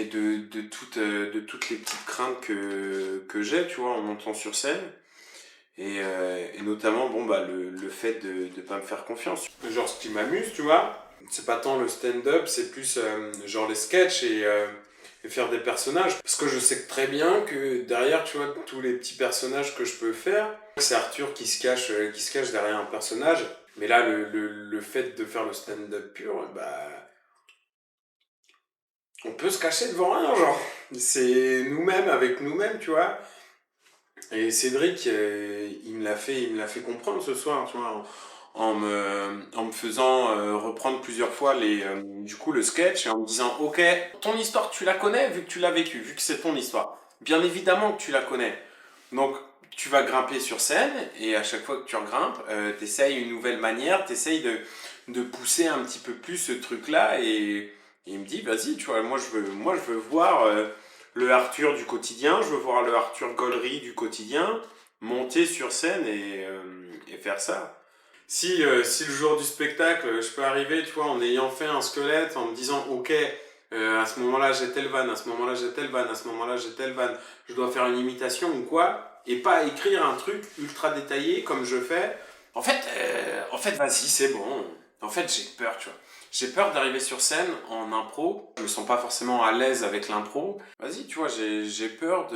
de toutes les petites craintes que j'ai, tu vois, en montant sur scène. Et notamment, le fait de pas me faire confiance. Genre, ce qui m'amuse, tu vois, c'est pas tant le stand-up, c'est plus genre les sketchs et faire des personnages. Parce que je sais très bien que derrière, tu vois, tous les petits personnages que je peux faire, c'est Arthur qui se cache derrière un personnage. Mais là, le fait de faire le stand-up pur, on peut se cacher devant rien, genre. C'est nous-mêmes avec nous-mêmes, tu vois. Et Cédric, il me l'a fait comprendre ce soir, tu vois, en me faisant reprendre plusieurs fois le sketch et en me disant, ok, ton histoire tu la connais vu que tu l'as vécu, vu que c'est ton histoire. Bien évidemment que tu la connais. Donc tu vas grimper sur scène et à chaque fois que tu regrimpes, t'essayes une nouvelle manière, t'essayes de pousser un petit peu plus ce truc-là et il me dit, vas-y, tu vois, moi je veux voir le Arthur du quotidien, je veux voir le Arthur Gollery du quotidien monter sur scène et faire ça. Si le jour du spectacle, je peux arriver, tu vois, en ayant fait un squelette, en me disant, ok, à ce moment-là j'ai telle vanne, à ce moment-là j'ai telle vanne, à ce moment-là j'ai telle vanne, je dois faire une imitation ou quoi, et pas écrire un truc ultra détaillé comme je fais. En fait, vas-y, c'est bon. En fait, j'ai peur, tu vois. J'ai peur d'arriver sur scène en impro. Je me sens pas forcément à l'aise avec l'impro. Vas-y, tu vois, j'ai peur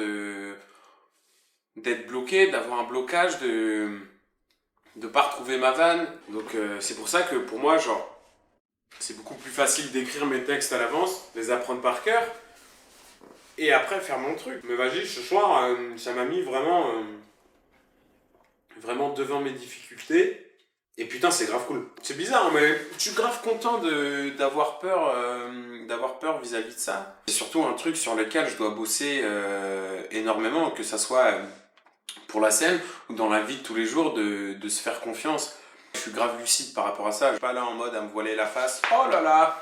d'être bloqué, d'avoir un blocage, de pas retrouver ma vanne. Donc c'est pour ça que pour moi, genre, c'est beaucoup plus facile d'écrire mes textes à l'avance, les apprendre par cœur, et après faire mon truc. Mais vas-y, ce soir, ça m'a mis vraiment devant mes difficultés. Et putain, c'est grave cool. C'est bizarre, mais je suis grave content d'avoir peur vis-à-vis de ça. C'est surtout un truc sur lequel je dois bosser énormément, que ça soit pour la scène ou dans la vie de tous les jours, de se faire confiance. Je suis grave lucide par rapport à ça. Je suis pas là en mode à me voiler la face. Oh là là,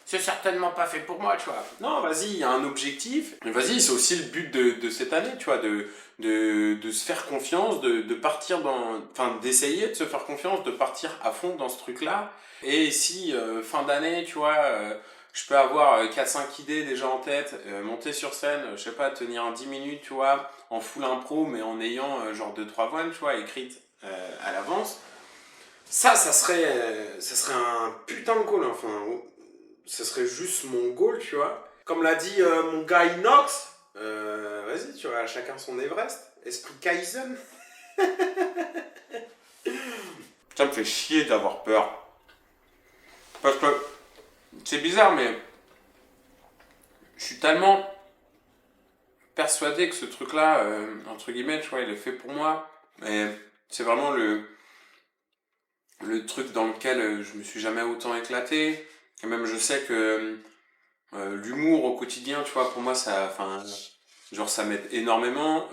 c'est certainement pas fait pour moi, tu vois. Non, vas-y, il y a un objectif. Et vas-y, c'est aussi le but de cette année, tu vois, de se faire confiance, de partir dans... Enfin, d'essayer de se faire confiance, de partir à fond dans ce truc-là. Et si, fin d'année, tu vois, je peux avoir 4-5 idées déjà en tête, monter sur scène, je sais pas, tenir un 10 minutes, tu vois, en full impro, mais en ayant genre 2-3 vannes, tu vois, écrites à l'avance. Ça serait un putain de goal, enfin... Ce serait juste mon goal, tu vois. Comme l'a dit mon gars Inox, vas-y, tu vois, chacun son Everest. Esprit Kaizen. Ça me fait chier d'avoir peur. Parce que, c'est bizarre, mais je suis tellement persuadé que ce truc-là, entre guillemets, tu vois, il est fait pour moi. Et c'est vraiment le truc dans lequel je me suis jamais autant éclaté. Et même je sais que l'humour au quotidien, tu vois, pour moi, ça m'aide énormément,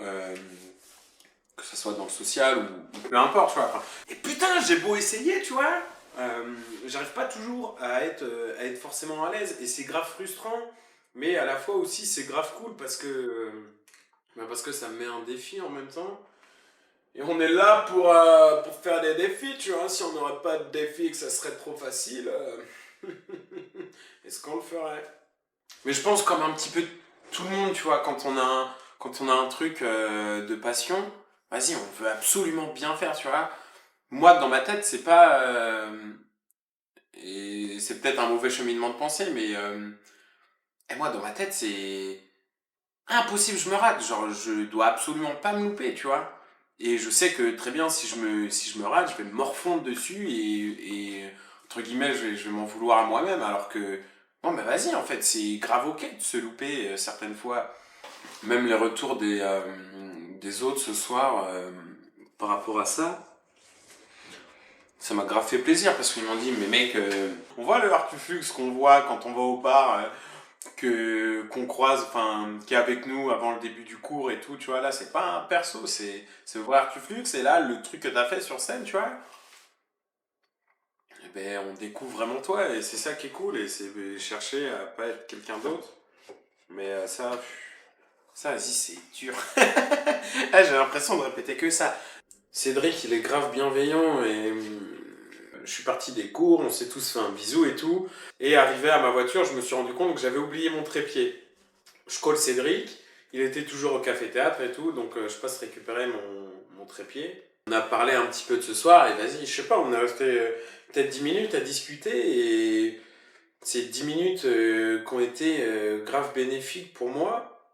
que ce soit dans le social ou peu importe, tu vois. Et putain, j'ai beau essayer, tu vois, j'arrive pas toujours à être forcément à l'aise, et c'est grave frustrant, mais à la fois aussi c'est grave cool parce que ça me met un défi en même temps. Et on est là pour faire des défis, tu vois. Si on n'aurait pas de défi et que ça serait trop facile, est-ce qu'on le ferait? Mais je pense comme un petit peu tout le monde, tu vois, quand on a un truc de passion, vas-y, on veut absolument bien faire, tu vois. Moi, dans ma tête, c'est pas... et c'est peut-être un mauvais cheminement de pensée, mais... et moi, dans ma tête, c'est... impossible, je me rate. Genre, je dois absolument pas me louper, tu vois. Et je sais que très bien, si je me rate, je vais me morfondre dessus et entre guillemets, je vais m'en vouloir à moi-même. Alors que, bon, mais vas-y, en fait, c'est grave ok de se louper certaines fois. Même les retours des autres ce soir par rapport à ça, ça m'a grave fait plaisir parce qu'ils m'ont dit, mais mec, on voit le Artuflux qu'on voit quand on va au bar. Qu'on croise, enfin, qui est avec nous avant le début du cours et tout, tu vois, là, c'est pas un perso, c'est vrai Artuflux, et là, le truc que t'as fait sur scène, tu vois, eh ben, on découvre vraiment toi, et c'est ça qui est cool, et c'est chercher à pas être quelqu'un d'autre, mais ça, vas-y, c'est dur. Ah, j'ai l'impression de répéter que ça. Cédric, il est grave bienveillant, et... je suis parti des cours, on s'est tous fait un bisou et tout. Et arrivé à ma voiture, je me suis rendu compte que j'avais oublié mon trépied. Je colle Cédric, il était toujours au café-théâtre et tout, donc je passe récupérer mon trépied. On a parlé un petit peu de ce soir et vas-y, je sais pas, on est resté peut-être 10 minutes à discuter et c'est 10 minutes qui ont été grave bénéfiques pour moi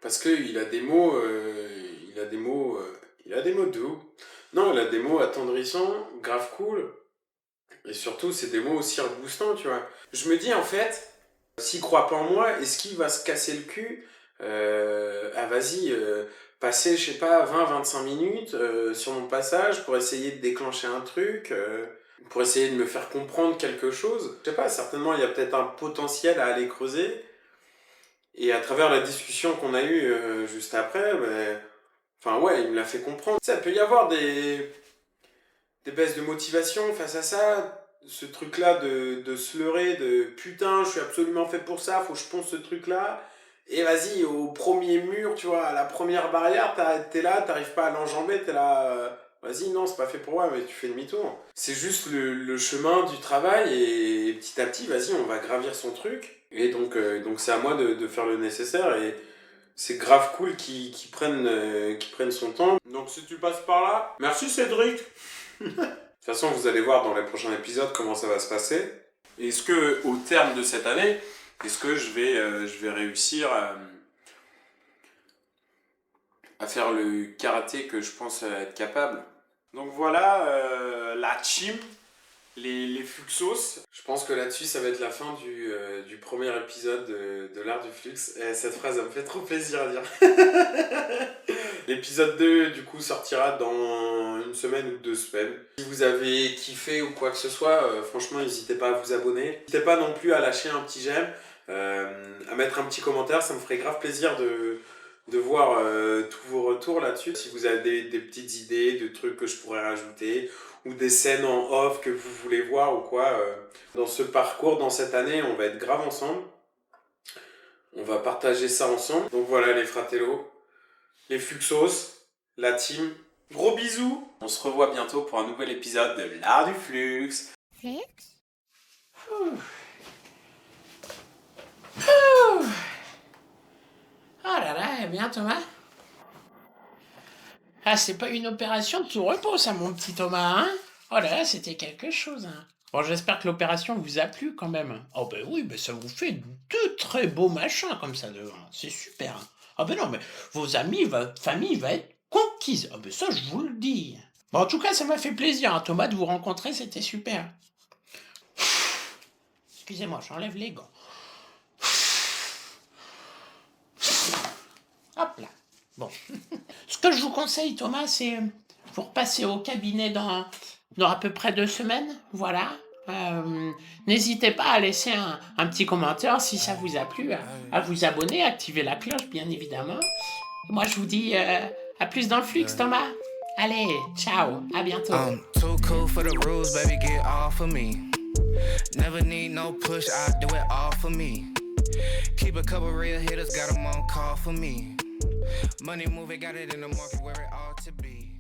parce qu'il a des mots, il a des mots doux. Non, il a des mots attendrissants, grave cool. Et surtout, c'est des mots aussi reboostants, tu vois. Je me dis, en fait, s'il croit pas en moi, est-ce qu'il va se casser le cul vas-y, passer, je sais pas, 20-25 minutes sur mon passage pour essayer de déclencher un truc, pour essayer de me faire comprendre quelque chose. Je sais pas, certainement, il y a peut-être un potentiel à aller creuser. Et à travers la discussion qu'on a eue juste après, enfin ouais, il me l'a fait comprendre. Ça peut y avoir des des baisses de motivation face à ça, ce truc-là de se leurrer, de putain, je suis absolument fait pour ça, faut que je ponce ce truc-là. Et vas-y, au premier mur, tu vois, à la première barrière, t'es là, t'arrives pas à l'enjamber, t'es là, vas-y, non, c'est pas fait pour moi, mais tu fais demi-tour. C'est juste le chemin du travail et petit à petit, vas-y, on va gravir son truc. Et donc c'est à moi de faire le nécessaire et c'est grave cool qu'ils prennent son temps. Donc si tu passes par là, merci Cédric. De toute façon, vous allez voir dans les prochains épisodes comment ça va se passer. Est-ce que au terme de cette année, est-ce que je vais réussir à faire le karaté que je pense être capable? Donc voilà, la team, les Fluxos. Je pense que là-dessus, ça va être la fin du premier épisode de l'art du flux. Et cette phrase, elle me fait trop plaisir à dire. L'épisode 2, du coup, sortira dans 1 semaine ou 2 semaines. Si vous avez kiffé ou quoi que ce soit, franchement, n'hésitez pas à vous abonner. N'hésitez pas non plus à lâcher un petit j'aime, à mettre un petit commentaire. Ça me ferait grave plaisir de voir tous vos retours là-dessus. Si vous avez des petites idées, de trucs que je pourrais rajouter, ou des scènes en off que vous voulez voir ou quoi. Dans ce parcours, dans cette année, on va être grave ensemble. On va partager ça ensemble. Donc voilà les fratellos, les Fluxos, la team. Gros bisous. On se revoit bientôt pour un nouvel épisode de l'art du flux. Oh là là, eh bien Thomas. Ah, c'est pas une opération de tout repos, ça, mon petit Thomas, hein? Oh là là, c'était quelque chose, hein. Bon, j'espère que l'opération vous a plu, quand même. Oh ben oui, ben ça vous fait 2 très beaux machins, comme ça, devant. C'est super. Ah ben non, mais vos amis, votre famille va être conquise. Ah ben ça, je vous le dis. Bon, en tout cas, ça m'a fait plaisir, hein, Thomas, de vous rencontrer, c'était super. Excusez-moi, j'enlève les gants. Hop là. Bon. Ce que je vous conseille, Thomas, c'est vous repasser au cabinet dans à peu près 2 semaines. Voilà. N'hésitez pas à laisser un petit commentaire si ça vous a plu, à vous abonner, activer la cloche, bien évidemment. Moi, je vous dis à plus dans le flux, Thomas. Allez, ciao, à bientôt. I'm too cool for the rules, baby, get off of me. Never need no push, I do it all for me. Keep a couple real hitters, got them on call for me. Money moving, got it in the market where it ought to be.